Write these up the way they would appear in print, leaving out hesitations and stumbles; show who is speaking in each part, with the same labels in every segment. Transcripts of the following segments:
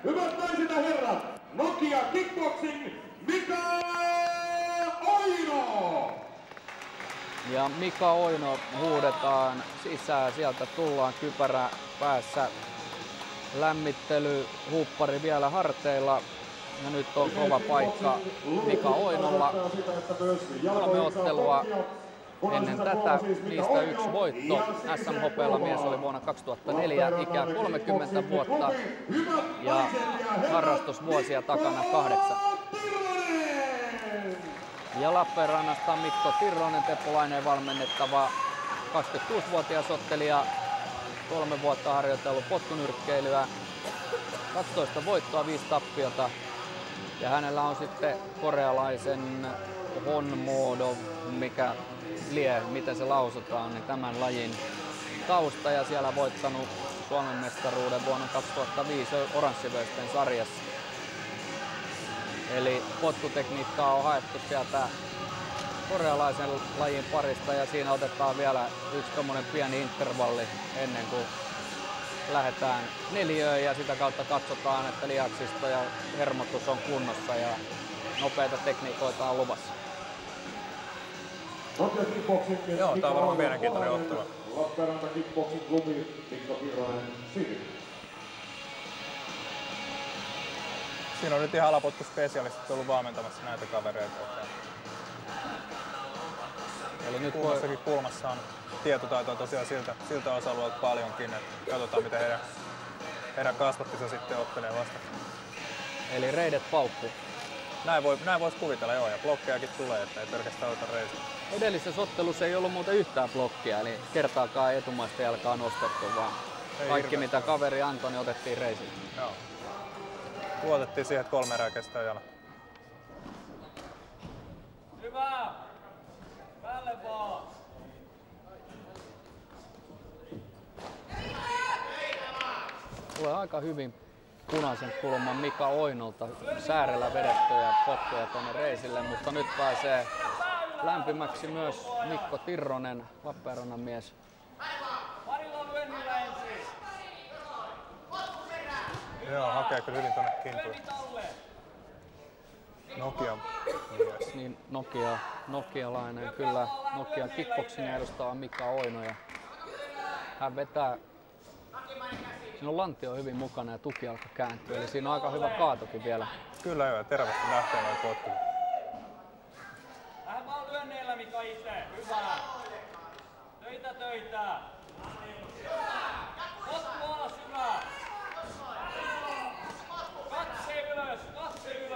Speaker 1: hyvät naiset ja herrat, Nokia Kickboxing Mika Oino!
Speaker 2: Ja Mika Oino huudetaan sisään, sieltä tullaan kypärä päässä, lämmittely, huuppari vielä harteilla. Ja nyt on kova paikka Mika Oinolla. 3 ottelua ennen tätä, niistä 1 voitto. SMHP:lla mies oli vuonna 2004, ikää 30 vuotta ja harrastusvuosia takana 8. Ja Lappeenrannasta Mikko Tirronen, Teppo Laineen valmennettava 26-vuotias ottelija, 3 vuotta harjoitellut potkunyrkkeilyä, 12 voittoa, 5 tappiota. Ja hänellä on sitten korealaisen Honmodo, mikä miten se lausutaan, niin tämän lajin tausta ja siellä voittanut Suomen mestaruuden vuonna 2005 Oranssivöisten sarjassa. Eli potkutekniikkaa on haettu sieltä korealaisen lajin parista ja siinä otetaan vielä yksi tommonen pieni intervalli ennen kuin lähdetään neliöön ja sitä kautta katsotaan, että lihaksisto ja hermotus on kunnossa ja nopeita tekniikoita on luvassa.
Speaker 3: Joo, tää on varmaan mielenkiintoinen ottelu.
Speaker 1: Lappeenranta Kickboxing Klubi, Mikko Tirronen, Siri.
Speaker 3: Siinä on nyt ihan alapotkuspesialistit ollut valmentamassa näitä kavereita. Eli nyt kummassakin kulmassa on tietotaitoa tosiaan siltä osa-alueelta paljonkin. Että katsotaan miten heidän kasvattinsa sitten ottelee vasta.
Speaker 2: Eli reidet paukku.
Speaker 3: Näin vois kuvitella, joo, ja blokkejakin tulee, että ei pelkästään ota reisiä.
Speaker 2: Edellisessä ottelussa ei ollut muuten yhtään blokkia, eli kertaakaan etumaista jalkaa nostettu, vaan kaikki mitä kaveri antoi, niin otettiin reisille.
Speaker 3: Joo. Luotettiin siihen, että 3 erää kestää jala.
Speaker 4: Hyvä! Päälle vaan!
Speaker 2: Tulee aika hyvin punaisen kulman Mika Oinolta säärellä vedettyjä potkuja tuonne reisille, mutta nyt pääsee lämpimäksi myös Mikko Tirronen, Lappeenrannan mies.
Speaker 4: Parilla lyönnillä ensin!
Speaker 3: Joo, hakee kyllä hyvin tuonne kintuun. Nokia mies.
Speaker 2: Niin nokialainen, kyllä Nokia Kickboxing edustaa Mika Oino ja hän vetää. Siinä on lantio hyvin mukana ja tukijalka kääntyy, eli siinä on aika hyvä kaatokin vielä.
Speaker 3: Kyllä joo, terävästi lähtee noin potkuun.
Speaker 4: Vähän vaan lyönneillä Mika itse. Hyvä! Töitä! Potku alas, hyvä! Katse ylös!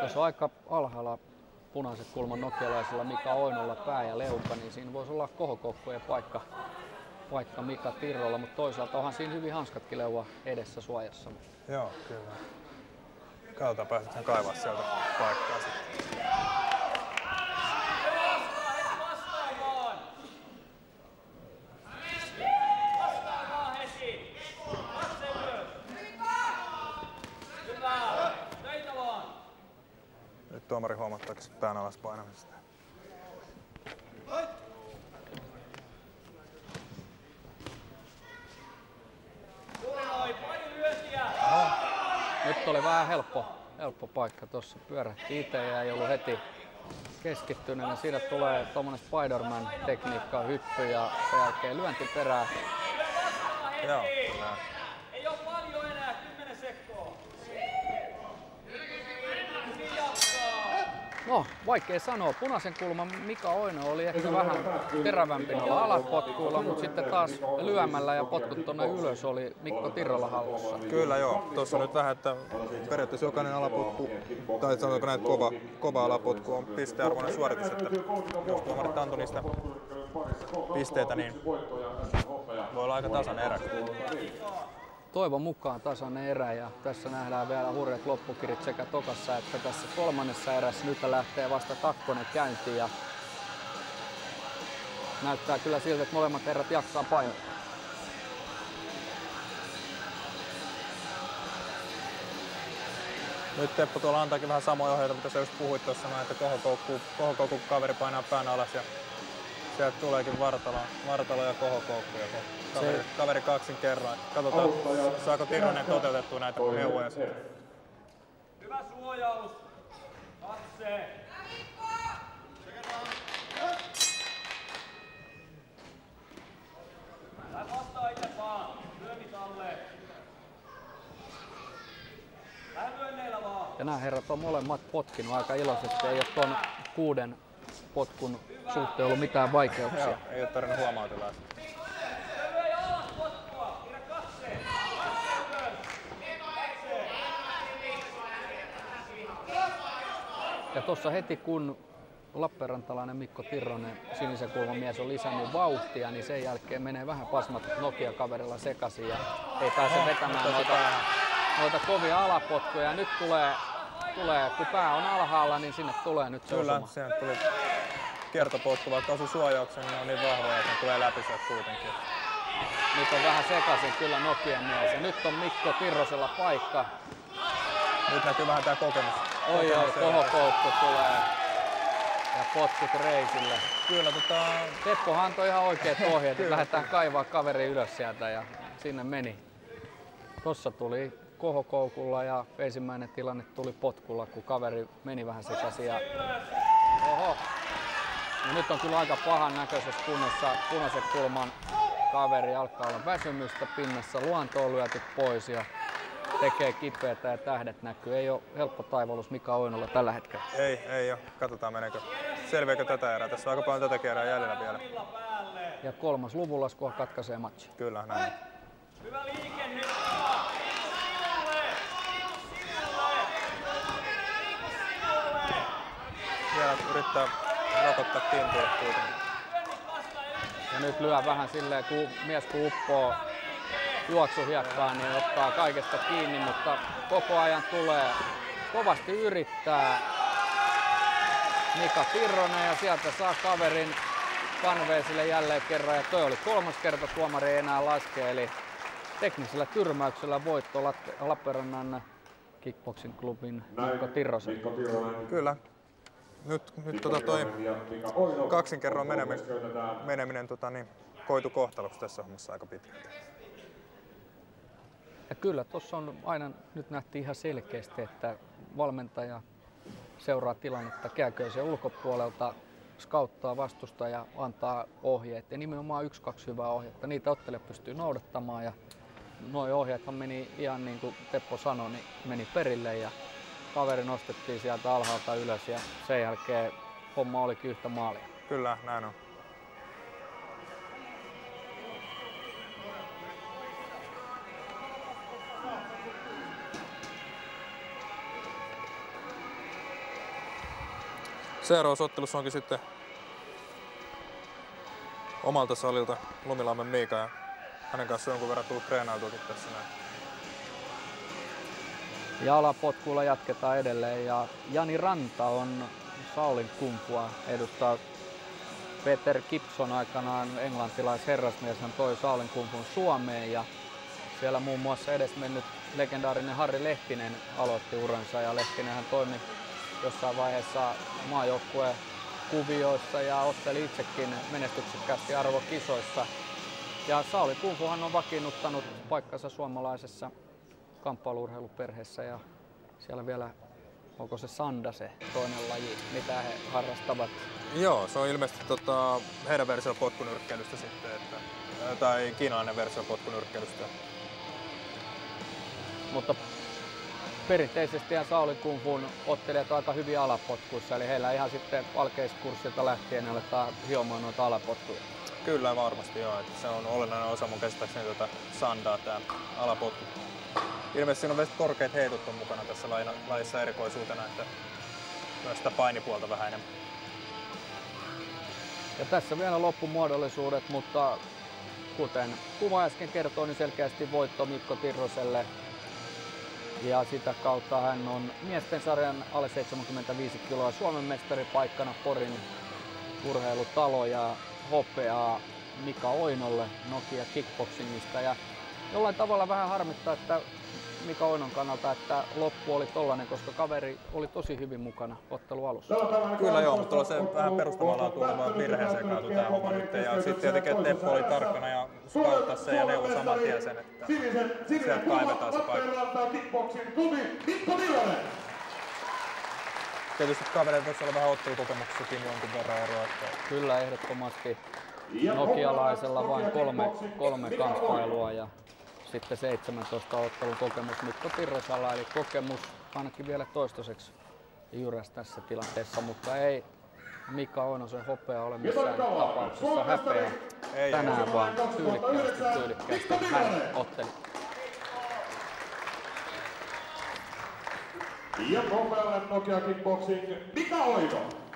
Speaker 2: Tässä on aika alhaalla punaisen kulman nokialaisella Mika Oinolla pää ja leuka, niin siinä voisi olla kohokoukkujen paikka Mika Tirrolla, mutta toisaalta onhan siinä hyvin hanskatkin leua edessä suojassa.
Speaker 3: Joo, kyllä. Katsotaan pääset sen kaivaa sieltä paikkaa sitten.
Speaker 4: Vastaamaan heti! Katse ylös! Hyvä! Töitä vaan!
Speaker 3: Nyt tuomari huomattaakin pään alas painamisesta.
Speaker 2: Nyt oli vähän helppo paikka tuossa, pyörähti itse ja ei ollut heti keskittyneenä. Siitä tulee tommonen Spider-Man tekniikka, hyppy ja sen jälkeen lyönti perään.
Speaker 3: Joo, kyllä.
Speaker 4: Ei oo paljon enää, 10 sekkoa.
Speaker 2: No, vaikea sanoa. Punaisen kulman Mika Oino oli ehkä vähän terävämpi noilla alapotkuilla, mutta sitten taas lyömällä ja potkut tuonne ylös oli Mikko Tirrolla hallussa.
Speaker 3: Kyllä joo. Tuossa nyt vähän, että periaatteessa jokainen alapotku, tai sanotaanko näin, kova alapotku on pistearvoinen suoritus, että jos tuomarit antoi niistä pisteitä, niin voi olla aika tasainen erä.
Speaker 2: Toivon mukaan tasainen erä ja tässä nähdään vielä hurjat loppukirit sekä tokassa että tässä 3. erässä. Nyt lähtee vasta 2. käyntiin ja näyttää kyllä siltä, että molemmat erät jaksaa painaa.
Speaker 3: Nyt Teppo tuolla antaakin vähän samoja ohjeita, mitä sä just puhuit tuossa, että kohokoukku kaveri painaa pään alas ja sieltä tuleekin vartalo ja kohokoukku. Kaveri kaksin kerran. Katsotaan, saako Tirronen toteutettua näitä neuvoja sitten.
Speaker 4: Hyvä suojaus. Katse. Lähde vastaan itse vaan. Lyönnit alle. Lähde lyönneillä vaan.
Speaker 2: Ja nämä herrat on molemmat potkinut aika iloisesti. Ei ole ton 6 potkun suhteen ollut mitään vaikeuksia.
Speaker 3: Joo, ei ole tarvinnut huomautella.
Speaker 4: Lyö ja alas potkua. Pidä katseen. Katse ylös. Katse.
Speaker 2: Ja tuossa heti kun lappeenrantalainen Mikko Tirronen, sinisen kulman mies, on lisännyt vauhtia, niin sen jälkeen menee vähän pasmat Nokia-kaverilla sekaisin ja ei pääse vetämään noita kovia alapotkuja. Ja nyt tulee, kun pää on alhaalla, niin sinne tulee nyt se
Speaker 3: Kyllä,
Speaker 2: osuma.
Speaker 3: sinne tuli kiertopotku, vaikka osui suojauksen, niin ne on niin vahvoja, että ne tulee läpi sieltä kuitenkin.
Speaker 2: Nyt on vähän sekaisin kyllä Nokian mies. Ja nyt on Mikko Tirrosella paikka.
Speaker 3: Nyt näkyy vähän tää kokemus.
Speaker 2: Oi, kohokoukku tulee. Ja potkut reisille.
Speaker 3: Kyllä,
Speaker 2: Teppohan antoi ihan oikeat ohjeet, että lähdetään kaivaa kaveri ylös sieltä ja sinne meni. Tossa tuli kohokoukulla ja ensimmäinen tilanne tuli potkulla, kun kaveri meni vähän sekaisin. Ja... Oho. Ja nyt on kyllä aika pahan näköisessä kunnossa punaisen kulman kaveri, alkaa olla väsymystä pinnassa, luonto on lyöty pois ja tekee kipeätä ja tähdet näkyy. Ei ole helppo taivallus Mika Oinolla tällä hetkellä.
Speaker 3: Ei ole. Katsotaan meneekö. Selviääkö tätä erää? Tässä on aika paljon tätä erää jäljellä vielä.
Speaker 2: Ja 3. luvunlasku katkaisee matsi.
Speaker 3: Kyllä, näin.
Speaker 4: Hyvä liike nyt. Sivulle.
Speaker 3: Vielä yrittää rokottaa kintuille kuitenkin.
Speaker 2: Ja nyt lyö vähän silleen, kun mies kun uppoo juoksuhiekkaan, niin ottaa kaikesta kiinni, mutta koko ajan tulee, kovasti yrittää Mika Tirronen ja sieltä saa kaverin Panveesille jälleen kerran. Ja toi oli 3. kerta, tuomari ei enää laske, eli teknisellä tyrmäyksellä voitto Lappeenrannan Kickboxing klubin Mikko Tirrosen.
Speaker 3: Kyllä. Nyt toi kaksinkerroin meneminen koitu kohtaloksi tässä hommassa aika pitkälti.
Speaker 2: Ja kyllä tuossa on aina, nyt nähtiin ihan selkeästi, että valmentaja seuraa tilannetta kääköisen ulkopuolelta, skauttaa vastusta ja antaa ohjeet. Ja nimenomaan 1-2 hyvää ohjetta. Niitä ottelija pystyy noudattamaan ja nuo ohjeethan meni ihan niin kuin Teppo sanoi, niin meni perille ja kaveri nostettiin sieltä alhaalta ylös ja sen jälkeen homma olikin yhtä maalia.
Speaker 3: Kyllä, näin on. Seuraavassa ottelussa onkin sitten omalta salilta Lumilammen Miika ja hänen kanssaan jonkun verran tullut treenailtuakin tässä näin.
Speaker 2: Ja alapotkuilla jatketaan edelleen ja Jani Ranta on Shaolin kungfua edustaa. Peter Gibson aikanaan englantilaisherrasmies, hän toi Shaolin kungfun Suomeen ja siellä muun muassa edesmennyt legendaarinen Harri Lehtinen aloitti uransa ja Lehtinenhän toimi jossain vaiheessa maajoukkueen kuvioissa ja otteli itsekin menestyksekkäästi arvokisoissa. Ja Shaolin kungfuhan on vakiinnuttanut paikkansa suomalaisessa kamppailu-urheiluperheessä ja siellä vielä, onko se Sanda se toinen laji, mitä he harrastavat?
Speaker 3: Joo, se on ilmeisesti heidän versio potkunyrkkeilystä sitten, tai kiinalainen versio potkunyrkkeilystä.
Speaker 2: Mutta perinteisesti Shaolin kungfun ottelijat on aika hyviä alapotkuissa, eli heillä ihan sitten alkeiskurssilta lähtien aletaan hiomaan noita alapotkuja.
Speaker 3: Kyllä varmasti joo, että se on olennainen osa mun käsittääkseni Sandaa tää alapotku. Ilmeisesti siinä on myös korkeat heitot on mukana tässä lajissa erikoisuutena, että myös sitä painipuolta vähän enemmän.
Speaker 2: Ja tässä vielä loppumuodollisuudet, mutta kuten kuva äsken kertoi, niin selkeästi voitto Mikko Tirroselle. Ja sitä kautta hän on miesten sarjan alle 75 kiloa Suomen mestaripaikkana Porin urheilutalo ja hopeaa Mika Oinolle Nokia Kickboxingista. Ja jollain tavalla vähän harmittaa, että Mika Oinon kannalta, että loppu oli tollainen, koska kaveri oli tosi hyvin mukana ottelu alussa.
Speaker 3: Kyllä joo, mutta se vähän perustamallaan tuleva virheeseen kaatui tää homma nyt. Ja sitten tietenkin, että Teppo oli tarkkana ja skauttasi sen ja neuvoi saman tien sen, että sieltä kaivetaan se paikka. tietysti kavereilla tässä on vähän ottelukokemuksessakin jonkun verran eroa.
Speaker 2: Kyllä ehdottomasti nokialaisella vain kolme kamppailua ja sitten 17 ottelun kokemus Mikko Tirrosalla, eli kokemus ainakin vielä toistaiseksi jyräs tässä tilanteessa, mutta ei Mika Oinosen hopea ole missään tapauksessa häpeä tänään, vaan tyylikkäästi hän otteli.
Speaker 1: Ja Kopelle Nokia Kickboxing Mika Oino.